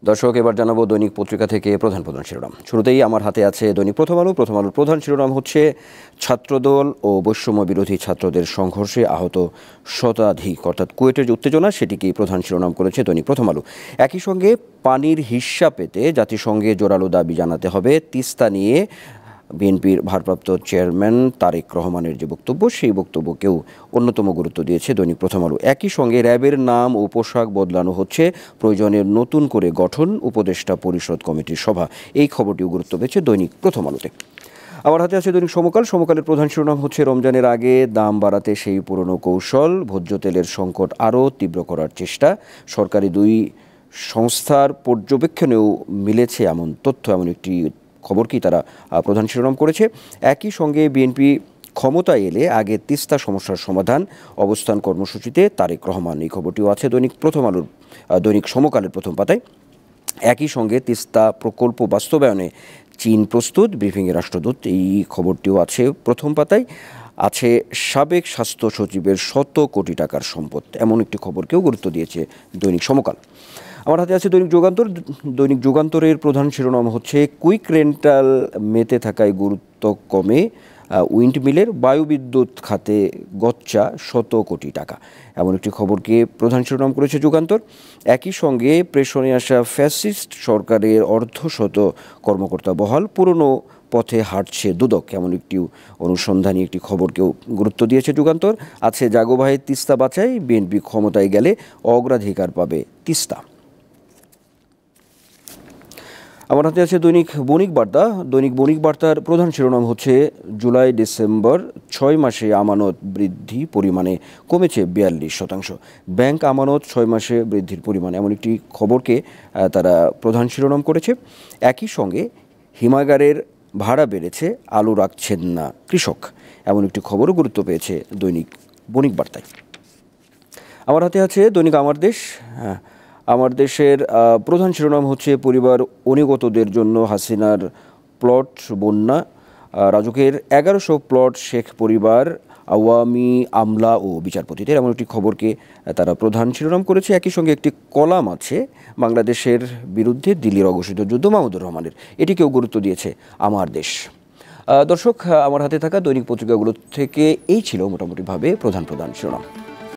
দর্শক, এবার জানাবো দৈনিক পত্রিকা থেকে প্রধান প্রধান শিরোনাম। শুরুতেই আমার হাতে আছে দৈনিক প্রথম আলো। প্রথম আলোর প্রধান শিরোনাম হচ্ছে ছাত্রদল ও বৈষম্য বিরোধী ছাত্রদের সংঘর্ষে আহত শতাধিক, অর্থাৎ কুয়েটের যে উত্তেজনা সেটিকেই প্রধান শিরোনাম করেছে দৈনিক প্রথম আলো। একই সঙ্গে পানির হিস্যা পেতে জাতিসংঘে জোরালো দাবি জানাতে হবে। তিস্তা নিয়ে বিএনপির ভারপ্রাপ্ত চেয়ারম্যান তারেক রহমানের যে বক্তব্য, সেই বক্তব্যকেও অন্যতম গুরুত্ব দিয়েছে দৈনিক প্রথম আলো। একই সঙ্গে র্যাবের নাম ও পোশাক বদলানো হচ্ছে, প্রয়োজনে নতুন করে গঠন উপদেষ্টা পরিষদ কমিটির সভা, এই খবরটিও গুরুত্ব পেয়েছে দৈনিক প্রথম আলোতে। আমার হাতে আছে দৈনিক সমকাল। সমকালের প্রধান শিরোনাম হচ্ছে রমজানের আগে দাম বাড়াতে সেই পুরনো কৌশল, ভোজ্য তেলের সংকট আরও তীব্র করার চেষ্টা। সরকারি দুই সংস্থার পর্যবেক্ষণেও মিলেছে এমন তথ্য, এমন একটি খবরকেই তারা প্রধান শিরোনাম করেছে। একই সঙ্গে বিএনপি ক্ষমতায় এলে আগে তিস্তা সমস্যার সমাধান, অবস্থান কর্মসূচিতে তারেক রহমান, এই খবরটিও আছে দৈনিক সমকালের প্রথম পাতায়। একই সঙ্গে তিস্তা প্রকল্প বাস্তবায়নে চীন প্রস্তুত, ব্রিফিংয়ে রাষ্ট্রদূত, এই খবরটিও আছে প্রথম পাতায়। আছে সাবেক স্বাস্থ্য সচিবের 100 কোটি টাকার সম্পদ, এমন একটি খবরকেও গুরুত্ব দিয়েছে দৈনিক সমকাল। আমার হাতে আছে দৈনিক যুগান্তর। দৈনিক যুগান্তরের প্রধান শিরোনাম হচ্ছে কুইক রেন্টাল মেতে থাকায় গুরুত্ব কমে উইন্ড মিলের, বায়ুবিদ্যুৎ খাতে গচ্চা 100 কোটি টাকা, এমন একটি খবরকে প্রধান শিরোনাম করেছে যুগান্তর। একই সঙ্গে প্রেষণে আসা ফ্যাসিস্ট সরকারের অর্ধশত কর্মকর্তা বহাল, পুরনো পথে হাঁটছে দুদক, এমন একটি অনুসন্ধানী একটি খবরকেও গুরুত্ব দিয়েছে যুগান্তর। আছে জাগো ভাই তিস্তা বাঁচাই, বিএনপি ক্ষমতায় গেলে অগ্রাধিকার পাবে তিস্তা। আমার হাতে আছে দৈনিক বণিক বার্তা। দৈনিক বণিক বার্তার প্রধান শিরোনাম হচ্ছে জুলাই ডিসেম্বর 6 মাসে আমানত বৃদ্ধি পরিমাণে কমেছে 42%। ব্যাংক আমানত 6 মাসে বৃদ্ধির পরিমাণ, এমন একটি খবরকে তারা প্রধান শিরোনাম করেছে। একই সঙ্গে হিমাগারের ভাড়া বেড়েছে, আলু রাখছেন না কৃষক, এমন একটি খবরও গুরুত্ব পেয়েছে দৈনিক বণিক বার্তায়। আমার হাতে আছে দৈনিক আমার দেশ। আমার দেশের প্রধান শিরোনাম হচ্ছে পরিবার অনুগতদের জন্য হাসিনার প্লট বন্যা, রাজুকের 1100 প্লট শেখ পরিবার, আওয়ামী আমলা ও বিচারপতিদের, এমন একটি খবরকে তারা প্রধান শিরোনাম করেছে। একই সঙ্গে একটি কলাম আছে বাংলাদেশের বিরুদ্ধে দিল্লির অঘোষিত যুদ্ধ, মাহমুদুর রহমানের, এটিকেও গুরুত্ব দিয়েছে আমার দেশ। দর্শক, আমার হাতে থাকা দৈনিক পত্রিকাগুলো থেকে এই ছিল মোটামুটিভাবে প্রধান শিরোনাম।